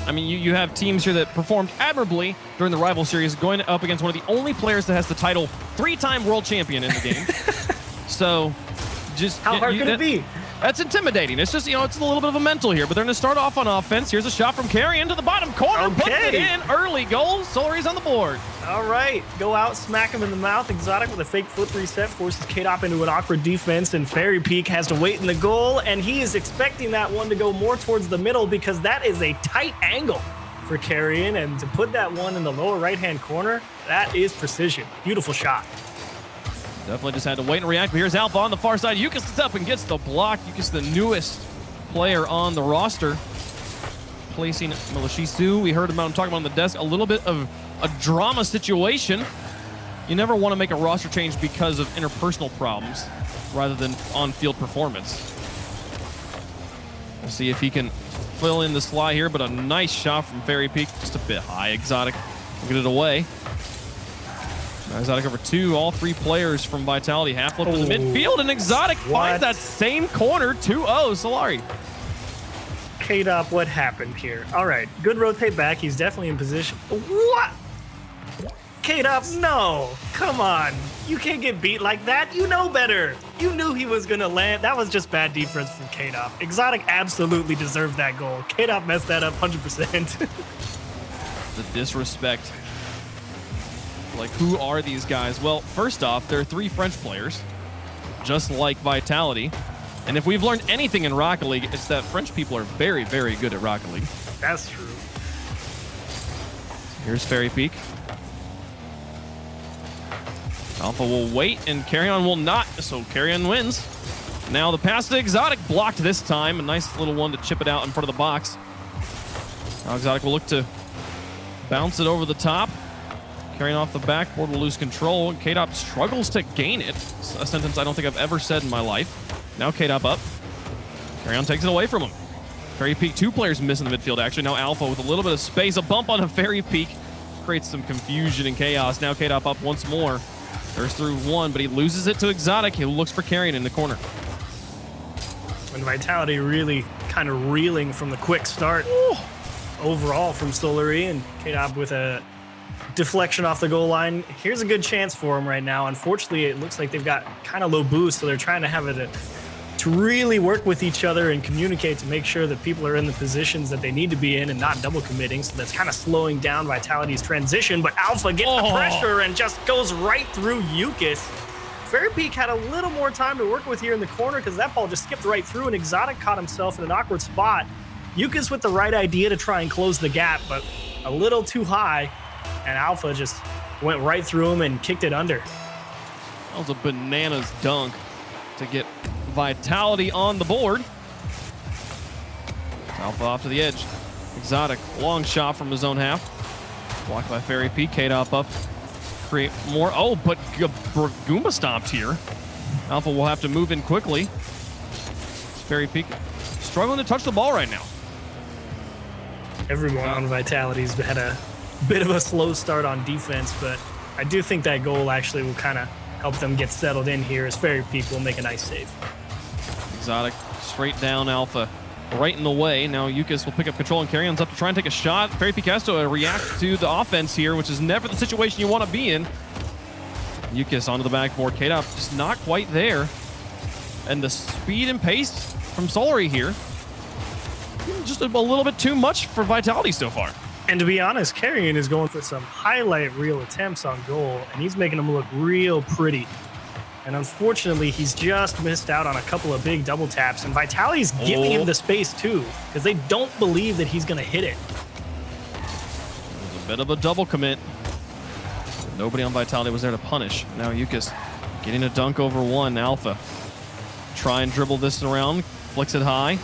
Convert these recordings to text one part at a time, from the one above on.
I mean, you have teams here that performed admirably during the rival series, going up against one of the only players that has the title 3-time world champion in the game. So, just how hard could it be? That's intimidating. It's just, it's a little bit of a mental here, but they're going to start off on offense. Here's a shot from Carry into the bottom corner. Putting it in. Early goal. Solari's on the board. All right. Go out, smack him in the mouth. Exotic with a fake flip reset forces K-Dop into an awkward defense, and Fairy Peak has to wait in the goal, and he is expecting that one to go more towards the middle because that is a tight angle for Carrion, and to put that one in the lower right-hand corner, that is precision. Beautiful shot. Definitely just had to wait and react, but here's Alpha on the far side. Yukis gets up and gets the block. Yukis, the newest player on the roster, placing Melishisu. We heard about him talking about on the desk, a little bit of a drama situation. You never want to make a roster change because of interpersonal problems rather than on-field performance. We'll see if he can fill in the slide here, but a nice shot from Fairy Peak. Just a bit high. Exotic will get it away. Exotic over two, all three players from Vitality half flip to the midfield, and Exotic finds that same corner, 2-0 Solari. K-Dop, what happened here? All right, good rotate back. He's definitely in position. What? K-Dop, no. Come on. You can't get beat like that. You know better. You knew he was going to land. That was just bad defense from K-Dop. Exotic absolutely deserved that goal. K-Dop messed that up 100%. The disrespect. Like, who are these guys? Well, first off, there are 3 French players, just like Vitality. And if we've learned anything in Rocket League, it's that French people are very, very good at Rocket League. That's true. Here's Fairy Peak. Alpha will wait, and Carrion will not, so Carrion wins. Now the pass to Exotic, blocked this time. A nice little one to chip it out in front of the box. Now Exotic will look to bounce it over the top. Carrying off the backboard will lose control. K-Dop struggles to gain it. It's a sentence I don't think I've ever said in my life. Now K-Dop up. Carrion takes it away from him. Fairy Peak, 2 players missing the midfield actually. Now Alpha with a little bit of space. A bump on a Fairy Peak creates some confusion and chaos. Now K-Dop up once more. There's through 1, but he loses it to Exotic. He looks for Carrion in the corner. And Vitality really kind of reeling from the quick start overall from Solary, and K-Dop with a deflection off the goal line. Here's a good chance for him right now. Unfortunately, it looks like they've got kind of low boost, so they're trying to have it to really work with each other and communicate to make sure that people are in the positions that they need to be in and not double committing. So that's kind of slowing down Vitality's transition, but Alpha gets the pressure and just goes right through Yukis. Fairy Peak had a little more time to work with here in the corner because that ball just skipped right through, and Exotic caught himself in an awkward spot. Yukis with the right idea to try and close the gap, but a little too high. And Alpha just went right through him and kicked it under. That was a bananas dunk to get Vitality on the board. Alpha off to the edge. Exotic, long shot from his own half. Blocked by Fairy Peak. K-Dop up. Create more. Oh, but Goomba stopped here. Alpha will have to move in quickly. Fairy Peak struggling to touch the ball right now. Everyone on Vitality's had a bit of a slow start on defense, but I do think that goal actually will kind of help them get settled in here as Fairy Peak will make a nice save. Exotic straight down Alpha, right in the way. Now Yukis will pick up control and Carrion's up to try and take a shot. Fairy Peak has to react to the offense here, which is never the situation you want to be in. Yukis onto the backboard. K-Dop just not quite there. And the speed and pace from Solary here, just a little bit too much for Vitality so far. And to be honest, Carrion is going for some highlight reel attempts on goal, and he's making them look real pretty. And unfortunately, he's just missed out on a couple of big double taps, and Vitality's giving him the space too, because they don't believe that he's going to hit it. There's a bit of a double commit. Nobody on Vitality was there to punish. Now Yukis getting a dunk over 1. Alpha try and dribble this around, flicks it high.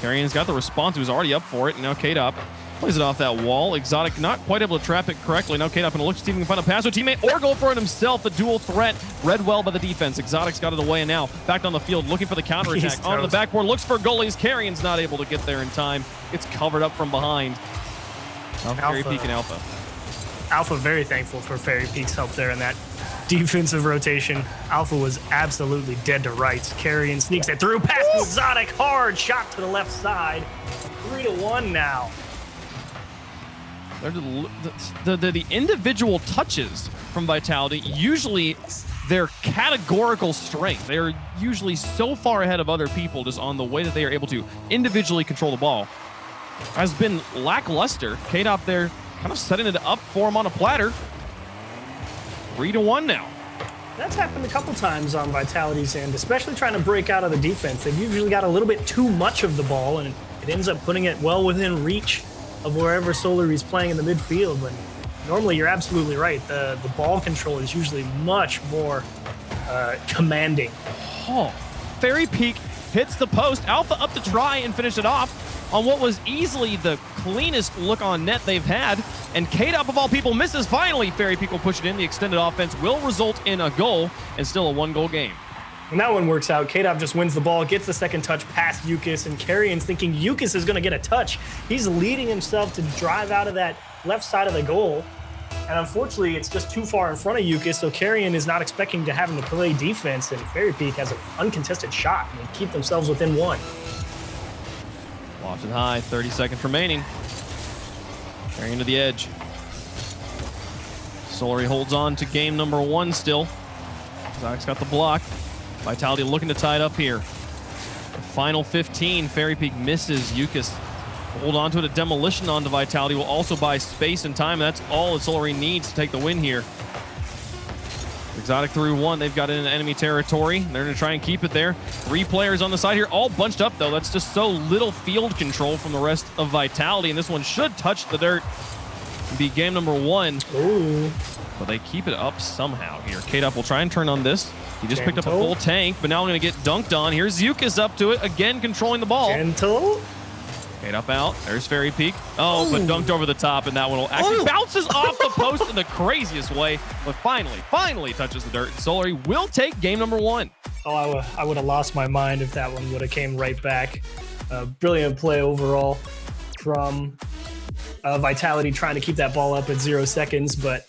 Carrion's got the response. He was already up for it. And now K-Dop plays it off that wall. Exotic not quite able to trap it correctly. Now K-Dop gonna look to see if he can find a pass to a teammate or go for it himself. The dual threat read well by the defense. Exotic's got it away, and now back on the field looking for the counterattack. On the backboard, looks for goalies. Carrion's not able to get there in time. It's covered up from behind. Now Fairy Peak and Alpha. Alpha very thankful for Fairy Peak's help there in that defensive rotation. Alpha was absolutely dead to rights. Carrion sneaks it through, pass to Exotic, hard shot to the left side. 3-1 now. The individual touches from Vitality, usually their categorical strength. They are usually so far ahead of other people just on the way that they are able to individually control the ball. Has been lackluster. K-Dop there kind of setting it up for him on a platter. 3-1 now. That's happened a couple times on Vitality's end, especially trying to break out of the defense. They've usually got a little bit too much of the ball, and it ends up putting it well within reach of wherever Solary's playing in the midfield. But normally, you're absolutely right. The ball control is usually much more commanding. Oh, Fairy Peak hits the post. Alpha up to try and finish it off on what was easily the cleanest look on net they've had. And K-Dop, of all people, misses finally. Fairy Peak will push it in. The extended offense will result in a goal and still a 1-goal game. When that one works out, K-Dop just wins the ball, gets the second touch past Yukis, and Carrion's thinking Yukis is going to get a touch. He's leading himself to drive out of that left side of the goal. And unfortunately, it's just too far in front of Yukis, so Carrion is not expecting to have him to play defense, and Fairy Peak has an uncontested shot, and they keep themselves within one. Lofted high, 30 seconds remaining. Carrying to the edge. Solary holds on to game number 1 still. Zach's got the block. Vitality looking to tie it up here. The final 15, Fairy Peak misses. Yukis hold on to it. A demolition onto Vitality will also buy space and time. That's all that Solary needs to take the win here. Exotic through 1. They've got it in enemy territory. They're going to try and keep it there. 3 players on the side here, all bunched up, though. That's just so little field control from the rest of Vitality, and this one should touch the dirt and be game number 1. Ooh. But they keep it up somehow here. K-Dop will try and turn on this. He just picked up a full tank, but now we're going to get dunked on. Here's Yukis up to it, again controlling the ball. Gentle. K-Dop out. There's Fairy Peak. Oh, but dunked over the top, and that one will actually bounces off the post in the craziest way, but finally touches the dirt. Solary will take game number 1. Oh, I would have lost my mind if that one would have came right back. Brilliant play overall from Vitality trying to keep that ball up at 0 seconds, but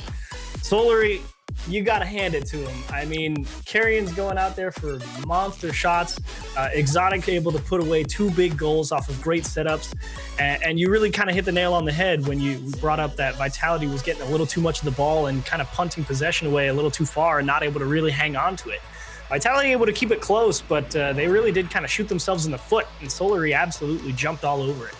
Solary, you got to hand it to him. I mean, Carrion's going out there for monster shots. Exotic able to put away 2 big goals off of great setups. And you really kind of hit the nail on the head when you brought up that Vitality was getting a little too much of the ball and kind of punting possession away a little too far and not able to really hang on to it. Vitality able to keep it close, but they really did kind of shoot themselves in the foot, and Solary absolutely jumped all over it.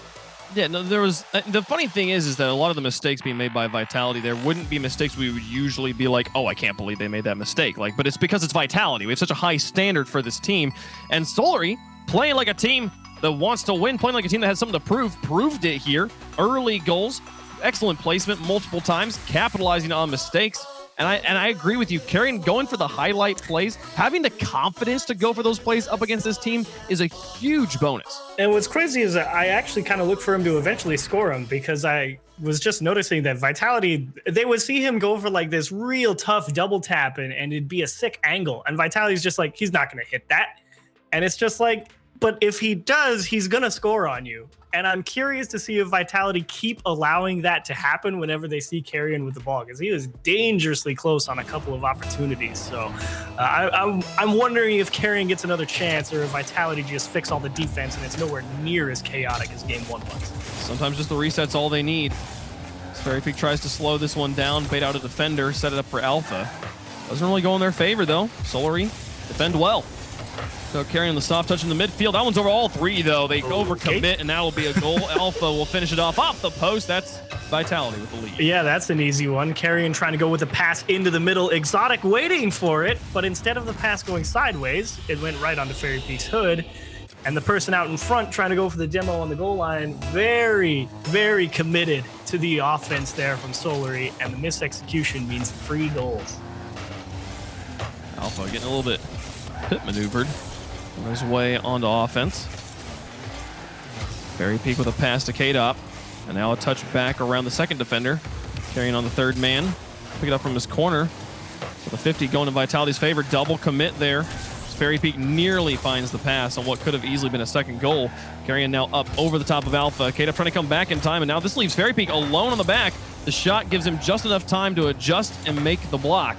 Yeah, no, there was. The funny thing is that a lot of the mistakes being made by Vitality, there wouldn't be mistakes we would usually be like, oh, I can't believe they made that mistake. Like, but it's because it's Vitality. We have such a high standard for this team. And Solary, playing like a team that wants to win, playing like a team that has something to prove, proved it here. Early goals, excellent placement multiple times, capitalizing on mistakes. And I agree with you. Carrion going for the highlight plays, having the confidence to go for those plays up against this team is a huge bonus. And what's crazy is that I actually kind of look for him to eventually score him, because I was just noticing that Vitality, they would see him go for like this real tough double tap and it'd be a sick angle. And Vitality's just like, he's not going to hit that. And it's just like, but if he does, he's going to score on you. And I'm curious to see if Vitality keep allowing that to happen whenever they see Carrion with the ball, because he was dangerously close on a couple of opportunities. So I'm wondering if Carrion gets another chance, or if Vitality just fix all the defense and it's nowhere near as chaotic as Game 1 was. Sometimes just the reset's all they need. Fairy Peak tries to slow this one down, bait out a defender, set it up for Alpha. Doesn't really go in their favor, though. Solary defend well. So Carrying the soft touch in the midfield. That one's over all 3, though. They overcommit, and that'll be a goal. Alpha will finish it off the post. That's Vitality with the lead. Yeah, that's an easy one. Carrion trying to go with a pass into the middle. Exotic waiting for it, but instead of the pass going sideways, it went right onto Fairy Peak's hood. And the person out in front trying to go for the demo on the goal line, very, very committed to the offense there from Solary, and the misexecution means 3 goals. Alpha getting a little bit pit maneuvered on his way onto offense. Fairy Peak with a pass to K-Dop, and now a touch back around the second defender. Carrying on the third man. Pick it up from his corner. With a 50 going in Vitality's favor. Double commit there. Fairy Peak nearly finds the pass on what could have easily been a second goal. Carrion now up over the top of Alpha. K-Dop trying to come back in time, and now this leaves Fairy Peak alone on the back. The shot gives him just enough time to adjust and make the block.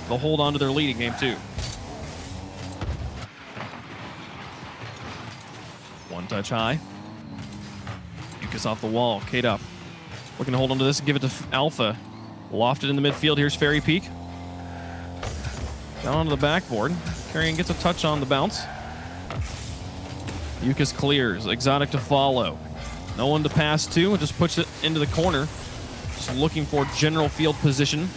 They'll hold on to their lead in game 2. One touch high. Yukis off the wall. K-Dop Looking to hold on to this and give it to Alpha. Lofted in the midfield. Here's Fairy Peak. Down onto the backboard. Carrion gets a touch on the bounce. Yukas clears. Exotic to follow. No one to pass to. Just puts it into the corner. Just looking for general field position.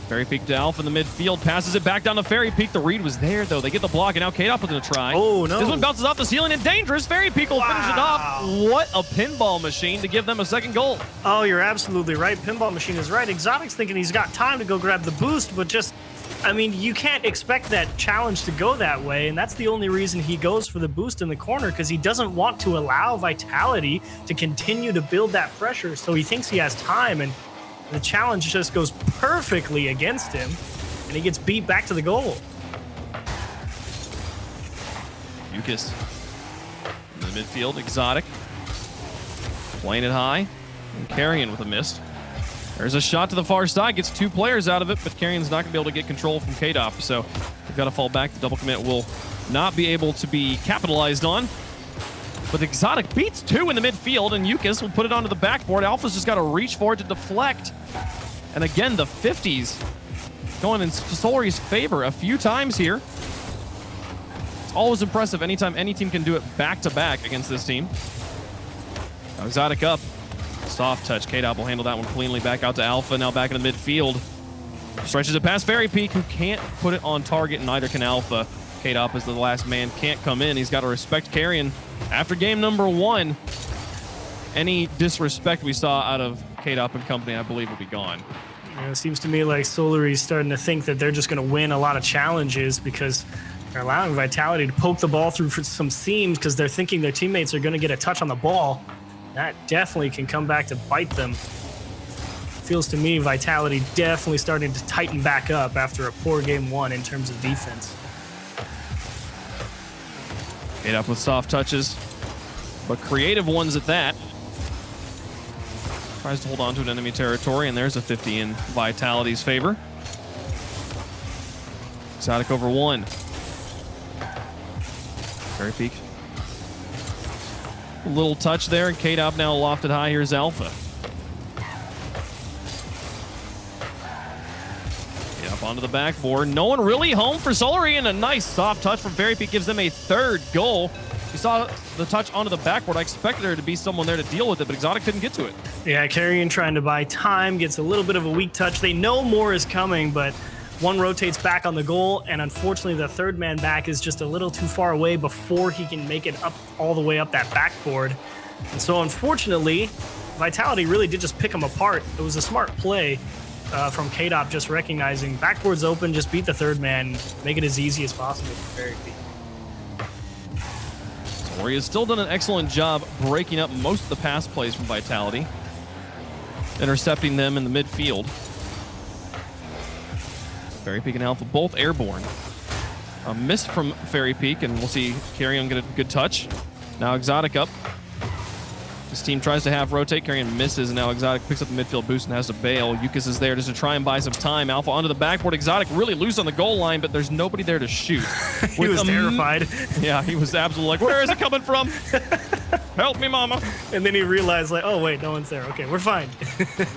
Fairy Peak to Alpha in the midfield. Passes it back down to Fairy Peak. The read was there, though. They get the block, and now K-Dop is going to try. Oh, no. This one bounces off the ceiling and dangerous. Fairy Peak will finish it off. What a pinball machine to give them a second goal. Oh, you're absolutely right. Pinball machine is right. Exotic's thinking he's got time to go grab the boost, but just, I mean, you can't expect that challenge to go that way, and that's the only reason he goes for the boost in the corner, because he doesn't want to allow Vitality to continue to build that pressure, so he thinks he has time, and the challenge just goes perfectly against him, and he gets beat back to the goal. Yukas in the midfield. Exotic playing it high, and Carrion with a miss. There's a shot to the far side, gets 2 players out of it, but Carrion's not going to be able to get control from K-Dop, so they've got to fall back. The double commit will not be able to be capitalized on. But Exotic beats 2 in the midfield, and Yukas will put it onto the backboard. Alpha's just got to reach for it to deflect. And again, the 50s going in Solary's favor a few times here. It's always impressive anytime any team can do it back-to-back against this team. Now Exotic up. Soft touch. K-Dop will handle that one cleanly. Back out to Alpha, now back in the midfield. Stretches it past Fairy Peak, who can't put it on target, and neither can Alpha. K-Dop is the last man, can't come in. He's got to respect Carrion. After game number 1, any disrespect we saw out of K-Dop and company, I believe, will be gone. It seems to me like Solary's starting to think that they're just going to win a lot of challenges because they're allowing Vitality to poke the ball through for some seams because they're thinking their teammates are going to get a touch on the ball. That definitely can come back to bite them. Feels to me Vitality definitely starting to tighten back up after a poor game 1 in terms of defense. K-Dop with soft touches, but creative ones at that. Tries to hold on to an enemy territory, and there's a 50 in Vitality's favor. Exotic over 1. Fairy Peak. A little touch there, and K-Dop now lofted high. Here's Alpha. Up onto the backboard. No one really home for Solary, and a nice soft touch from Fairy Peak gives them a 3rd goal. You saw the touch onto the backboard. I expected there to be someone there to deal with it, but Exotic couldn't get to it. Yeah, Carrion trying to buy time, gets a little bit of a weak touch. They know more is coming, but one rotates back on the goal, and unfortunately the 3rd man back is just a little too far away before he can make it up all the way up that backboard. And so unfortunately, Vitality really did just pick him apart. It was a smart play from K-Dop, just recognizing backboard's open, just beat the 3rd man, make it as easy as possible for Fairy Peak. Solary has still done an excellent job breaking up most of the pass plays from Vitality, intercepting them in the midfield. Fairy Peak and Alpha both airborne. A miss from Fairy Peak, and we'll see Carrion get a good touch. Now Exotic up. This team tries to half rotate. Carrion misses, and now Exotic picks up the midfield boost and has to bail. Yukas is there just to try and buy some time. Alpha onto the backboard. Exotic really loose on the goal line, but there's nobody there to shoot. He was terrified. Yeah, he was absolutely like, where is it coming from? Help me, mama. And then he realized, like, oh, wait, no one's there. Okay, we're fine.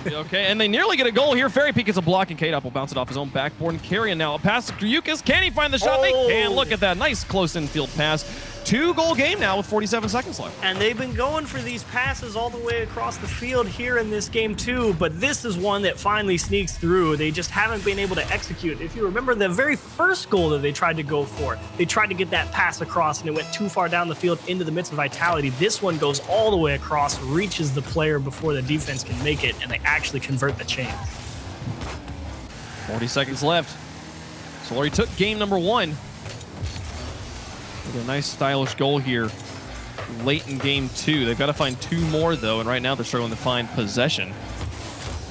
Okay, and they nearly get a goal here. Fairy Peak gets a block, and K-Dop will bounce it off his own backboard. And Carrion now a pass to Yukas. Can he find the shot? Oh. They can. Look at that. Nice close infield pass. 2-goal game now with 47 seconds left. And they've been going for these passes all the way across the field here in this game too, but this is one that finally sneaks through. They just haven't been able to execute. If you remember the very first goal that they tried to go for, they tried to get that pass across and it went too far down the field into the midst of Vitality. This one goes all the way across, reaches the player before the defense can make it, and they actually convert the chain. 40 seconds left. Solary took game number 1. With a nice stylish goal here late in game 2. They've got to find 2 more though, and right now they're struggling to find possession.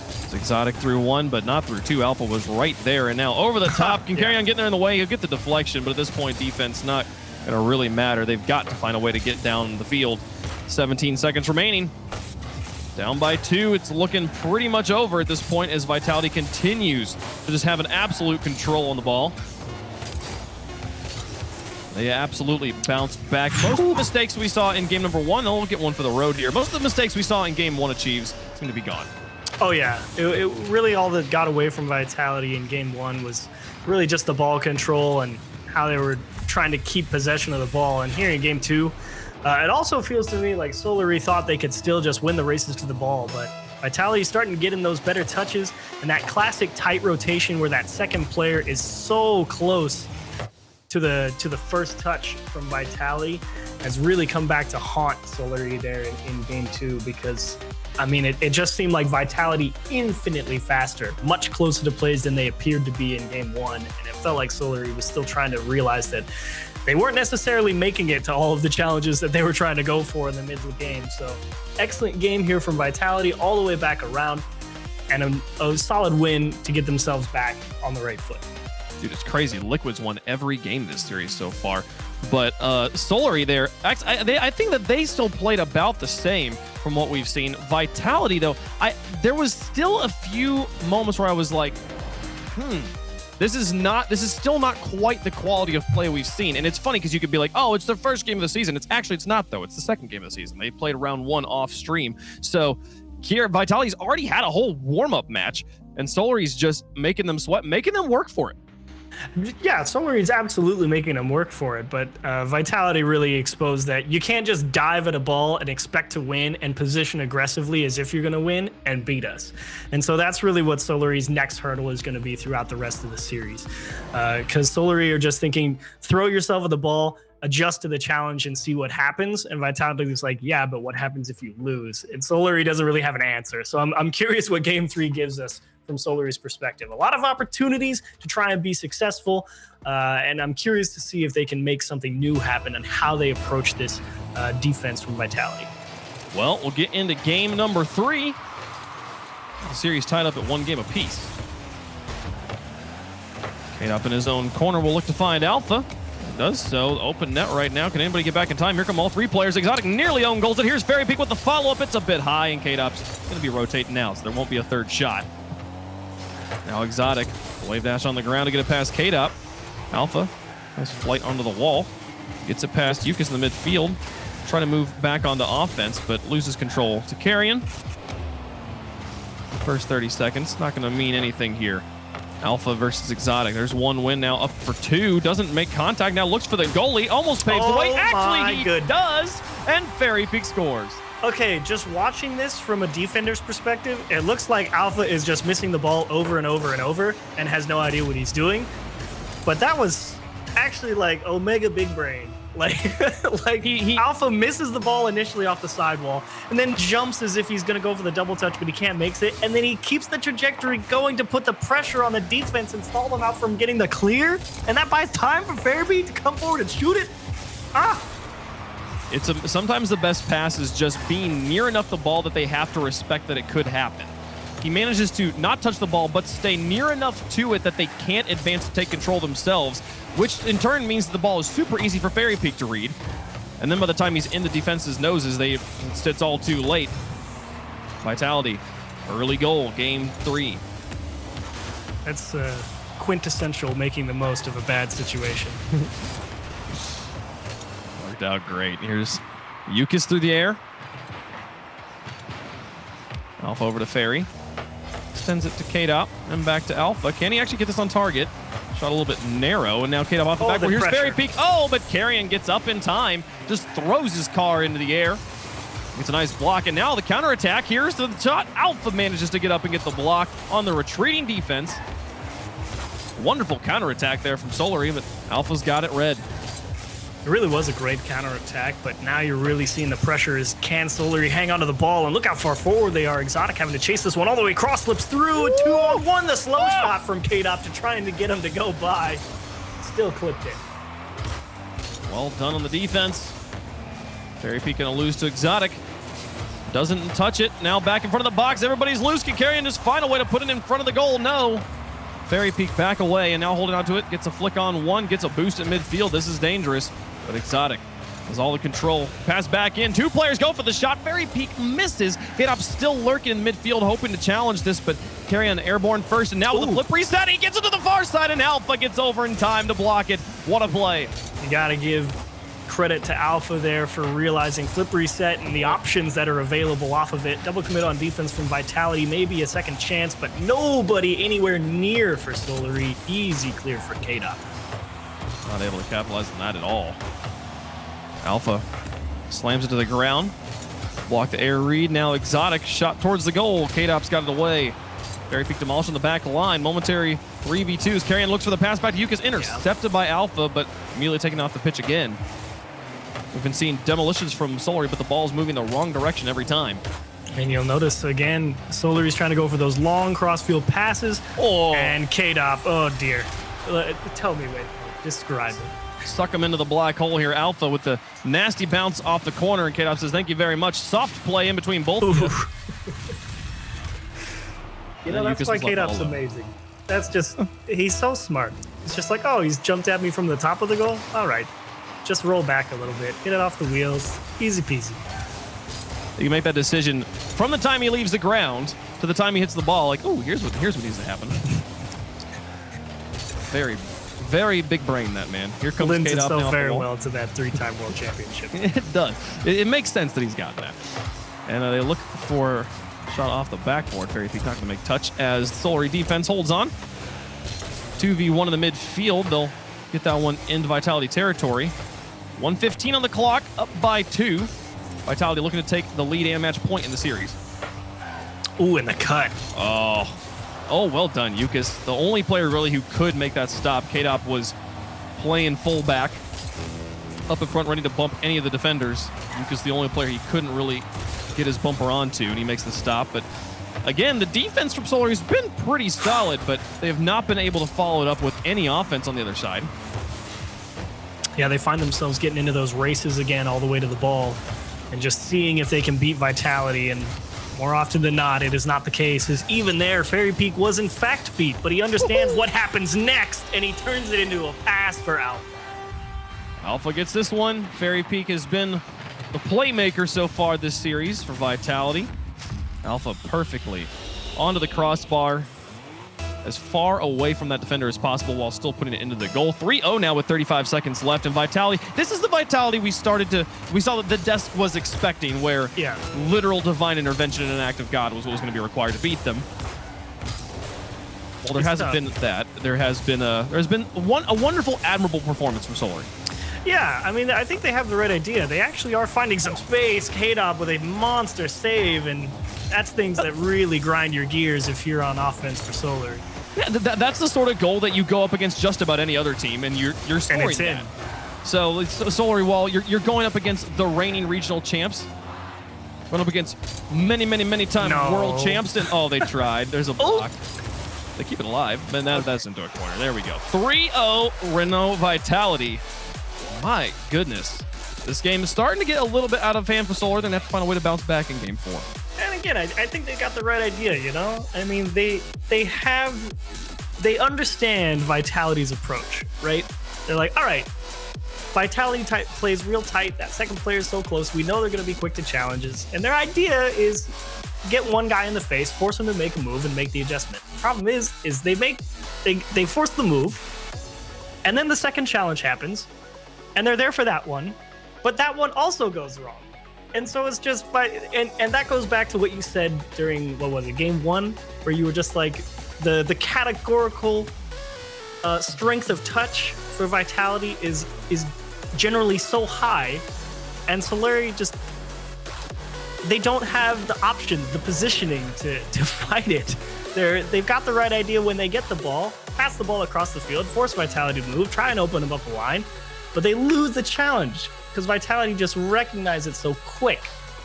It's Exotic through 1, but not through 2. Alpha was right there, and now over the top. Can Carrion get there in the way? He'll get the deflection, but at this point defense not going to really matter. They've got to find a way to get down the field. 17 seconds remaining. Down by 2. It's looking pretty much over at this point as Vitality continues to just have an absolute control on the ball. They absolutely bounced back. Most of the mistakes we saw in game number 1, they'll get one for the road here. Most of the mistakes we saw in game 1 of Chiefs seem to be gone. Oh yeah, it really all that got away from Vitality in game 1 was really just the ball control and how they were trying to keep possession of the ball. And here in game 2, it also feels to me like Solary thought they could still just win the races to the ball, but Vitality's starting to get in those better touches, and that classic tight rotation where that second player is so close to the first touch from Vitality has really come back to haunt Solary there in game 2, because I mean it just seemed like Vitality infinitely faster, much closer to plays than they appeared to be in game 1, and it felt like Solary was still trying to realize that they weren't necessarily making it to all of the challenges that they were trying to go for in the middle of the game. So excellent game here from Vitality all the way back around, and a solid win to get themselves back on the right foot. Dude, it's crazy. Liquid's won every game this series so far. But Solary there, I think that they still played about the same from what we've seen. Vitality, though, there was still a few moments where I was like, this is still not quite the quality of play we've seen. And it's funny because you could be like, oh, it's the first game of the season. It's not, though. It's the second game of the season. They played round 1 off stream. So here, Vitality's already had a whole warm-up match, and Solary's just making them sweat, making them work for it. Yeah, Solary is absolutely making them work for it, but Vitality really exposed that you can't just dive at a ball and expect to win and position aggressively as if you're going to win and beat us. And so that's really what Solary's next hurdle is going to be throughout the rest of the series. Because Solary are just thinking, throw yourself at the ball, adjust to the challenge and see what happens. And Vitality is like, yeah, but what happens if you lose? And Solary doesn't really have an answer. So I'm curious what game 3 gives us from Solary's perspective. A lot of opportunities to try and be successful, and I'm curious to see if they can make something new happen and how they approach this defense from Vitality. Well, we'll get into game number 3. The series tied up at 1 game apiece. Kate up in his own corner will look to find Alpha. Does so. Open net right now. Can anybody get back in time? Here come all 3 players. Exotic nearly own goals it. Here's Fairy Peak with the follow-up. It's a bit high, and K-Dop's going to be rotating now, so there won't be a third shot. Now Exotic, wave dash on the ground to get it past K-Dop. Alpha, nice flight onto the wall. Gets it past Yukis in the midfield. Trying to move back onto offense, but loses control to Carrion. First 30 seconds, not going to mean anything here. Alpha versus Exotic. There's 1 win now, up for 2. Doesn't make contact, now looks for the goalie. Almost paves the way. Actually, he does, and Fairy Peak scores. Okay, just watching this from a defender's perspective, it looks like Alpha is just missing the ball over and over and over and has no idea what he's doing. But that was actually like Omega Big Brain. Like Alpha misses the ball initially off the sidewall and then jumps as if he's going to go for the double touch, but he can't make it. And then he keeps the trajectory going to put the pressure on the defense and stall them out from getting the clear. And that buys time for Fairbeat to come forward and shoot it. Sometimes the best pass is just being near enough the ball that they have to respect that it could happen. He manages to not touch the ball, but stay near enough to it that they can't advance to take control themselves, which in turn means the ball is super easy for Fairy Peak to read. And then by the time he's in the defense's noses, it's all too late. Vitality, early goal, game 3. That's quintessential making the most of a bad situation. Worked out great. Here's Yukis through the air. Alpha over to Fairy. Extends it to K-Dop and back to Alpha. Can he actually get this on target? Shot a little bit narrow, and now K-Dop off the back. Here's Fairy Peak. Oh, but Carrion gets up in time. Just throws his car into the air. It's a nice block, and now the counterattack. Here's the shot. Alpha manages to get up and get the block on the retreating defense. Wonderful counterattack there from Solary, but Alpha's got it red. It really was a great counterattack, but now you're really seeing the pressure is can Solary hang onto the ball, and look how far forward they are. Exotic having to chase this one all the way across, slips through, a 2-on-1, the slow shot from K-Dop to trying to get him to go by. Still clipped it. Well done on the defense. Fairy Peak gonna lose to Exotic. Doesn't touch it, now back in front of the box, everybody's loose. Can Carrion just find a way to put it in front of the goal? No. Fairy Peak back away and now holding on to it, gets a flick on one, gets a boost at midfield. This is dangerous. But Exotic Has all the control. Pass back in. 2 players go for the shot. Fairy Peak misses. K-Dop still lurking in midfield, hoping to challenge this, but Carrion airborne first, and now with the flip reset, he gets it to the far side, and Alpha gets over in time to block it. What a play. You gotta give credit to Alpha there for realizing flip reset and the options that are available off of it. Double commit on defense from Vitality, maybe a second chance, but nobody anywhere near for Solary. Easy clear for K-Dop. Not able to capitalize on that at all. Alpha slams it to the ground. Block the air read. Now Exotic shot towards the goal. K-Dop's got it away. Fairy Peak demolished on the back line. Momentary 3v2s. Carrion looks for the pass back to Yuka's intercepted by Alpha, but immediately taken off the pitch again. We've been seeing demolitions from Solary, but the ball's moving the wrong direction every time. And you'll notice, again, Solary's trying to go for those long cross-field passes. Oh. And K-Dop, oh dear. Tell me, wait, describe it. Suck him into the black hole here. Alpha with the nasty bounce off the corner, and K-Dop says, thank you very much. Soft play in between both of you. You know, that's why K-Dop's amazing. That's just, he's so smart. It's just like, oh, he's jumped at me from the top of the goal? All right. Just roll back a little bit, get it off the wheels, easy peasy. You make that decision from the time he leaves the ground to the time he hits the ball, like, oh, here's what needs to happen. Very, very big brain, that man. Here comes Lends K-Dop itself very well to that 3-time world championship. It does. It makes sense that he's got that. And they look for a shot off the backboard. Fairy Peak not going to make touch as Solary defense holds on. 2v1 in the midfield. They'll get that one into Vitality territory. 1:15 on the clock, up by 2. Vitality looking to take the lead and match point in the series. Ooh, in the cut. Oh, well done, Yukas. The only player really who could make that stop. K-Dop was playing fullback, up in front, ready to bump any of the defenders. Yukas the only player he couldn't really get his bumper onto, and he makes the stop. But again, the defense from Solary has been pretty solid, but they have not been able to follow it up with any offense on the other side. Yeah, they find themselves getting into those races again all the way to the ball and just seeing if they can beat Vitality, and more often than not, it is not the case. As even there, Fairy Peak was in fact beat, but he understands what happens next, and he turns it into a pass for Alpha. Alpha gets this one. Fairy Peak has been the playmaker so far this series for Vitality. Alpha perfectly onto the crossbar, as far away from that defender as possible while still putting it into the goal. 3-0 now with 35 seconds left. And Vitality, this is the Vitality we saw that the desk was expecting, where literal divine intervention and an act of God was what was going to be required to beat them. Well, there hasn't been that. There has been a wonderful, admirable performance from Solary. Yeah, I mean, I think they have the right idea. They actually are finding some space. K-Dop with a monster save, and that's things that really grind your gears if you're on offense for Solary. Yeah, that's the sort of goal that you go up against just about any other team, and you're scoring and it's that. In. So Solary, while you're going up against the reigning regional champs, going up against many time world champs, and they tried. There's a block. They keep it alive, but that's into a corner. There we go. 3-0 Renault Vitality. My goodness. This game is starting to get a little bit out of hand for Solary. They're going to have to find a way to bounce back in game 4. And again, I think they got the right idea, you know? I mean, they understand Vitality's approach, right? They're like, all right, Vitality plays real tight. That second player is so close. We know they're going to be quick to challenges. And their idea is get one guy in the face, force him to make a move, and make the adjustment. The problem is they force the move, and then the second challenge happens, and they're there for that one, but that one also goes wrong. And so it's just, and that goes back to what you said during, what was it, game 1, where you were just like, the categorical strength of touch for Vitality is generally so high, and Solary just, they don't have the options, the positioning to fight it. They've got the right idea when they get the ball, pass the ball across the field, force Vitality to move, try and open them up a line, but they lose the challenge because Vitality just recognize it so quick,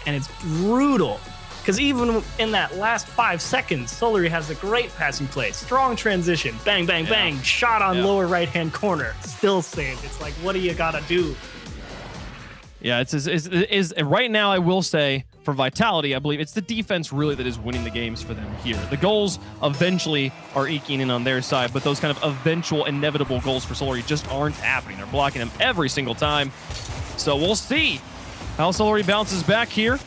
and it's brutal. Because even in that last 5 seconds, Solary has a great passing play, strong transition, bang, bang, bang, shot on lower right-hand corner, still saved. It's like, what do you gotta do? Yeah, it's right now, I will say, for Vitality, I believe it's the defense really that is winning the games for them here. The goals eventually are eking in on their side, but those kind of eventual, inevitable goals for Solary just aren't happening. They're blocking them every single time. So we'll see how Solary bounces back here.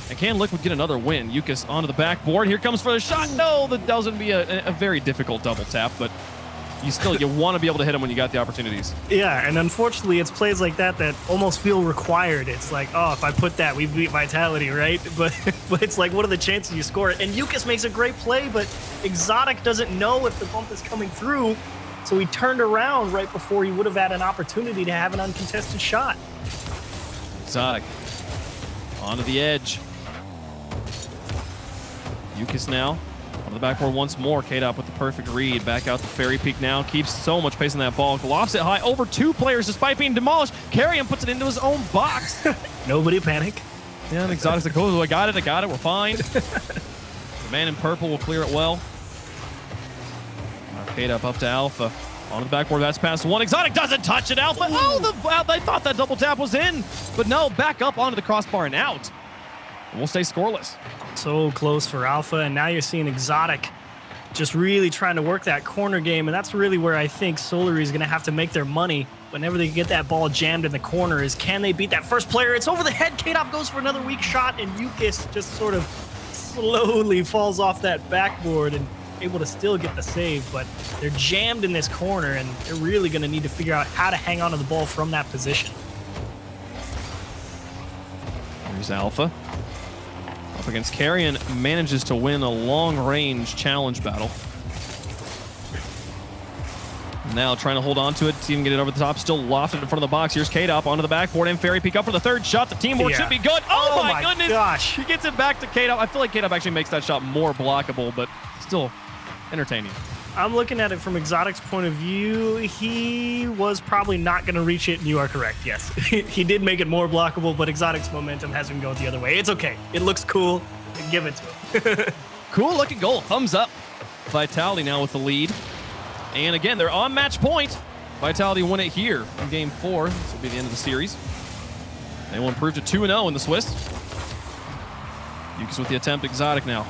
And can Liquid get another win? Yukis onto the backboard. Here comes for the shot. No, that was going to be a very difficult double tap, but you want to be able to hit him when you got the opportunities. Yeah, and unfortunately, it's plays like that that almost feel required. It's like, oh, if I put that, we beat Vitality, right? But it's like, what are the chances you score it? And Yukis makes a great play, but Exotic doesn't know if the bump is coming through, so he turned around right before he would have had an opportunity to have an uncontested shot. Exotic onto the edge. Yukis now on the backboard once more. K-Dop with the perfect read. Back out to Fairy Peak now. Keeps so much pace on that ball. Lofts it high over 2 players despite being demolished. Carrion puts it into his own box. Nobody panic. Yeah, and Exotic's like, oh, I got it, we're fine. The man in purple will clear it well. K-Dop up to Alpha. On the backboard, that's past 1. Exotic doesn't touch it, Alpha. Oh, they thought that double tap was in. But no, back up onto the crossbar and out. And we'll stay scoreless. So close for Alpha, and now you're seeing Exotic just really trying to work that corner game, and that's really where I think Solary is going to have to make their money whenever they get that ball jammed in the corner, is can they beat that first player? It's over the head. K-Dop goes for another weak shot, and Yukis just sort of slowly falls off that backboard and able to still get the save, but they're jammed in this corner, and they're really going to need to figure out how to hang on to the ball from that position. Here's Alpha. Up against Carrion, manages to win a long-range challenge battle. Now trying to hold on to it, see if he can get it over the top. Still lofted in front of the box. Here's K-Dop onto the backboard, and Fairy Peak up for the third shot. The teamwork should be good. Oh my goodness! Gosh. He gets it back to K-Dop. I feel like K-Dop actually makes that shot more blockable, but still entertaining. I'm looking at it from Exotic's point of view. He was probably not going to reach it, and you are correct, yes. He did make it more blockable, but Exotic's momentum has him going the other way. It's okay. It looks cool. Give it to him. Cool looking goal. Thumbs up. Vitality now with the lead. And again, they're on match point. Vitality win it here in game 4. This will be the end of the series. They will improve to 2-0 in the Swiss. Yukis with the attempt. Exotic now.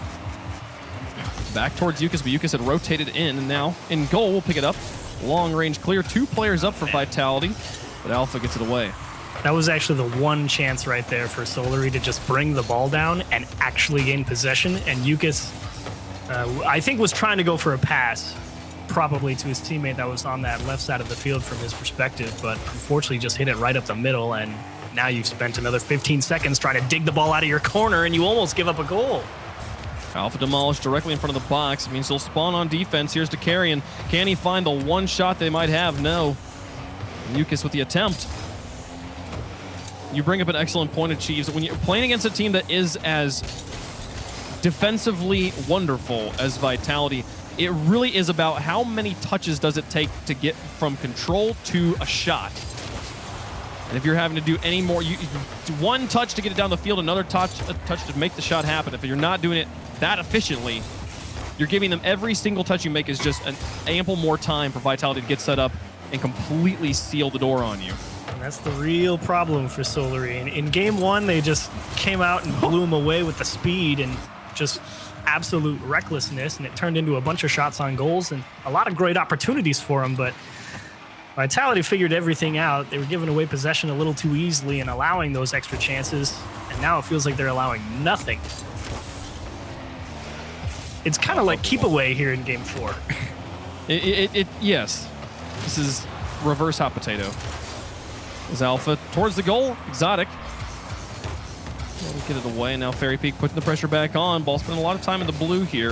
Back towards Yukis, but Yukis had rotated in, and now in goal, we'll pick it up. Long range clear, 2 players up for Vitality, but Alpha gets it away. That was actually the one chance right there for Solary to just bring the ball down and actually gain possession, and Yukis, I think, was trying to go for a pass, probably to his teammate that was on that left side of the field from his perspective, but unfortunately just hit it right up the middle, and now you've spent another 15 seconds trying to dig the ball out of your corner, and you almost give up a goal. Alpha demolished directly in front of the box. It means he'll spawn on defense. Here's to Carrion. Can he find the one shot they might have? No. Yukis with the attempt. You bring up an excellent point, Achieves. When you're playing against a team that is as defensively wonderful as Vitality, it really is about how many touches does it take to get from control to a shot. And if you're having to do any more, you do one touch to get it down the field, another touch to make the shot happen. If you're not doing it that efficiently, you're giving them every single touch you make is just an ample more time for Vitality to get set up and completely seal the door on you. And that's the real problem for Solary. In game 1, they just came out and blew him away with the speed and just absolute recklessness, and it turned into a bunch of shots on goals and a lot of great opportunities for him, but Vitality figured everything out. They were giving away possession a little too easily and allowing those extra chances, and now it feels like they're allowing nothing. It's kind of like keep away here in game 4. Yes. This is reverse hot potato. Is Alpha towards the goal. Exotic. We'll get it away. Now Fairy Peak putting the pressure back on. Ball spending a lot of time in the blue here.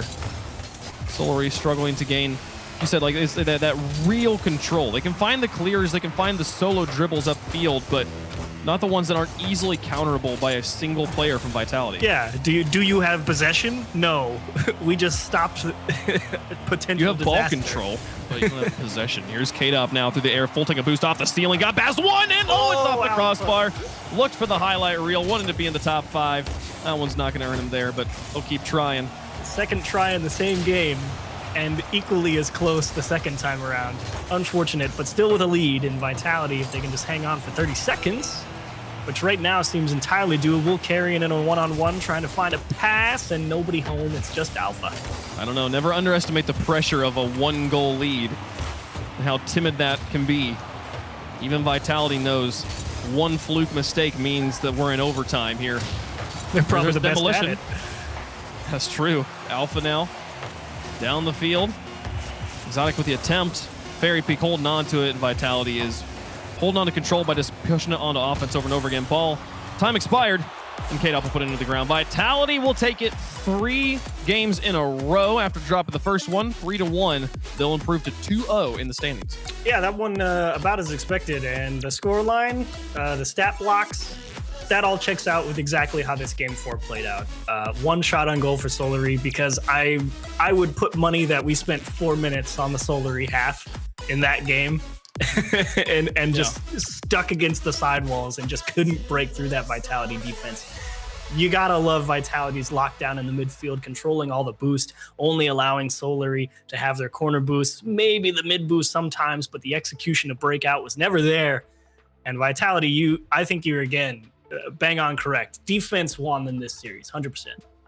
Solary struggling to gain, you said, like that real control. They can find the clears, they can find the solo dribbles upfield, but not the ones that aren't easily counterable by a single player from Vitality. Yeah. Do you have possession? No. We just stopped potential You have disaster. ball control, but you don't have possession. Here's K-Dop now through the air, full take a boost off the ceiling, got past one, and it's off the crossbar. Looked for the highlight reel, wanted to be in the top 5. That one's not going to earn him there, but they'll keep trying. Second try in the same game, and equally as close the second time around. Unfortunate, but still with a lead in Vitality if they can just hang on for 30 seconds, which right now seems entirely doable. Carrying in a one-on-one, trying to find a pass, and nobody home. It's just Alpha. I don't know. Never underestimate the pressure of a 1-goal lead and how timid that can be. Even Vitality knows one fluke mistake means that we're in overtime here. They're probably There's the best at demolition. it. That's true. Alpha now down the field. Exotic with the attempt. Fairy Peak holding on to it, and Vitality is holding on to control by just pushing it onto offense over and over again. Ball, time expired, and K-Dop will put it into the ground. Vitality will take it 3 games in a row after dropping the first one, 3-1. They'll improve to 2-0 in the standings. Yeah, that one about as expected. And the score line, the stat blocks, that all checks out with exactly how this game 4 played out. 1 shot on goal for Solary, because I would put money that we spent 4 minutes on the Solary half in that game. and just stuck against the sidewalls and just couldn't break through that Vitality defense. You gotta love Vitality's lockdown in the midfield, controlling all the boost, only allowing Solary to have their corner boosts, maybe the mid boost sometimes, but the execution to break out was never there. And Vitality, I think you're again bang on correct. Defense won them this series, 100%.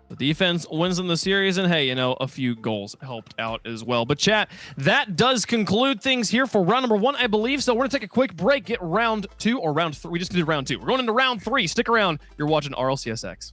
The defense wins in the series, and hey, you know, a few goals helped out as well. But chat, that does conclude things here for round number 1, I believe. So we're gonna take a quick break, get round 2 or round 3. We just did round 2. We're going into round 3. Stick around. You're watching RLCSX.